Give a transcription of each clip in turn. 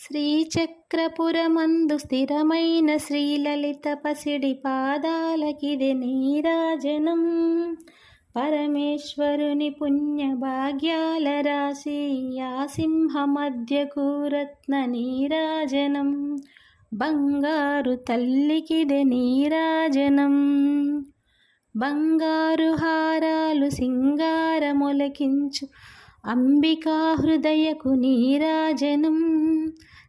శ్రీచక్రపురమందు స్థిరమైన శ్రీలలిత పసిడి పాదాలకిదే నీరాజనం. పరమేశ్వరుని పుణ్యభాగ్యాల రాశి ఆ సింహ మధ్యకు రత్న నీరాజనం. బంగారు తల్లికిదే నీరాజనం. బంగారు హారాలు సింగారములకించు అంబికా హృదయకు నీరాజనం.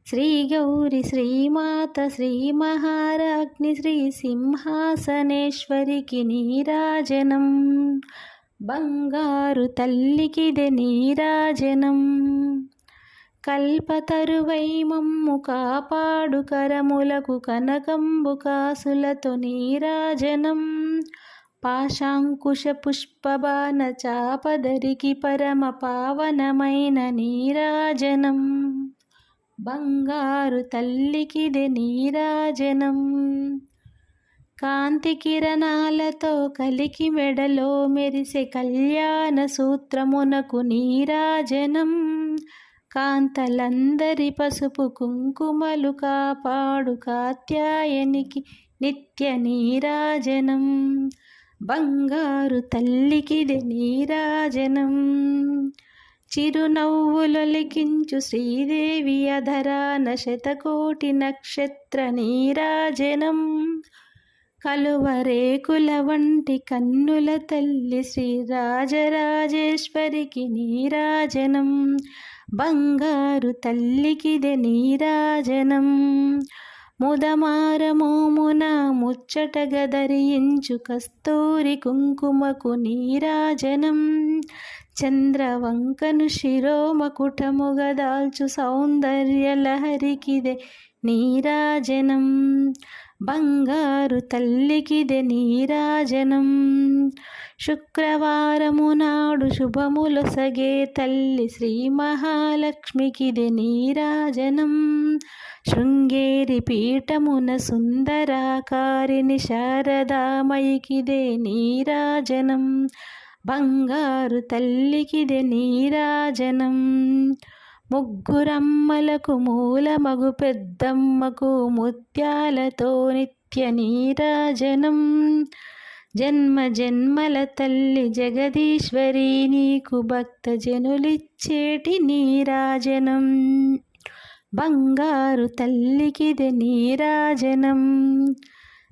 శ్రీ గౌరి శ్రీమాత శ్రీ మహారాజ్ఞి శ్రీ సింహాసనేశ్వరికి నీరాజనం. బంగారు తల్లికిదే నీరాజనం. కల్పతరువై మమ్ము కాపాడు కరములకు కనకంబు కాసులతో నీరాజనం. పాశాంకుశ పుష్పబాణ చాపదరికి పరమ పావనమైన నీరాజనం. బంగారు తల్లికిదే నీరాజనం. కాంతి కిరణాలతో కలికి మెడలో మెరిసే కళ్యాణ సూత్రమునకు నీరాజనం. కాంతలందరి పసుపు కుంకుమలు కాపాడు కాత్యాయనికి నిత్య నీరాజనం. బంగారు తల్లికిదే నీరాజనం. చిరునవ్వులొలికించు శ్రీదేవి అధరాన శతకోటి నక్షత్ర నీరాజనం. కలువరేకుల వంటి కన్నుల తల్లి శ్రీ రాజరాజేశ్వరికి నీరాజనం. బంగారు తల్లికిదే నీరాజనం. ముదమారమోమున ముచ్చట గదరించు కస్తూరి కుంకుమకు నీరాజనం. చంద్రవంకను శిరోమకుటముగా దాల్చు సౌందర్య లహరికిదే నీరాజనం. బంగారు తల్లికిదే నీరాజనం. శుక్రవారము నాడు శుభములొసగే తల్లి శ్రీ మహాలక్ష్మికిదే నీరాజనం. శృంగేరి పీఠమున సుందరాకారిణి శారదామయికిదే నీరాజనం. బంగారు తల్లికిదే నీరాజనం. ముగ్గురమ్మలకు మూలమగు పెద్దమ్మకు ముత్యాలతో నిత్య నీరాజనం. జన్మ జన్మల తల్లి జగదీశ్వరి నీకు భక్త జనులిచ్చేటి నీరాజనం. బంగారు తల్లికిదే నీరాజనం.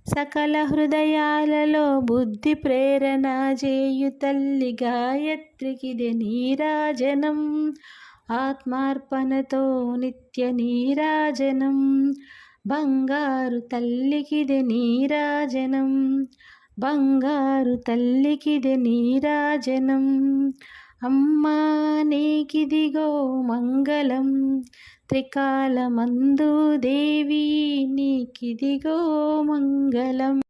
సకల హృదయాలలో బుద్ధి ప్రేరణ చేయు తల్లి గాయత్రికిదే నీరాజనం. ఆత్మార్పణతో నిత్య నీరాజనం. బంగారు తల్లికిదే నీరాజనం. బంగారు తల్లికిదే నీరాజనం. అమ్మా నీకిదిగో మంగళం. త్రికాలమందు దేవి నీకిదిగో మంగళం.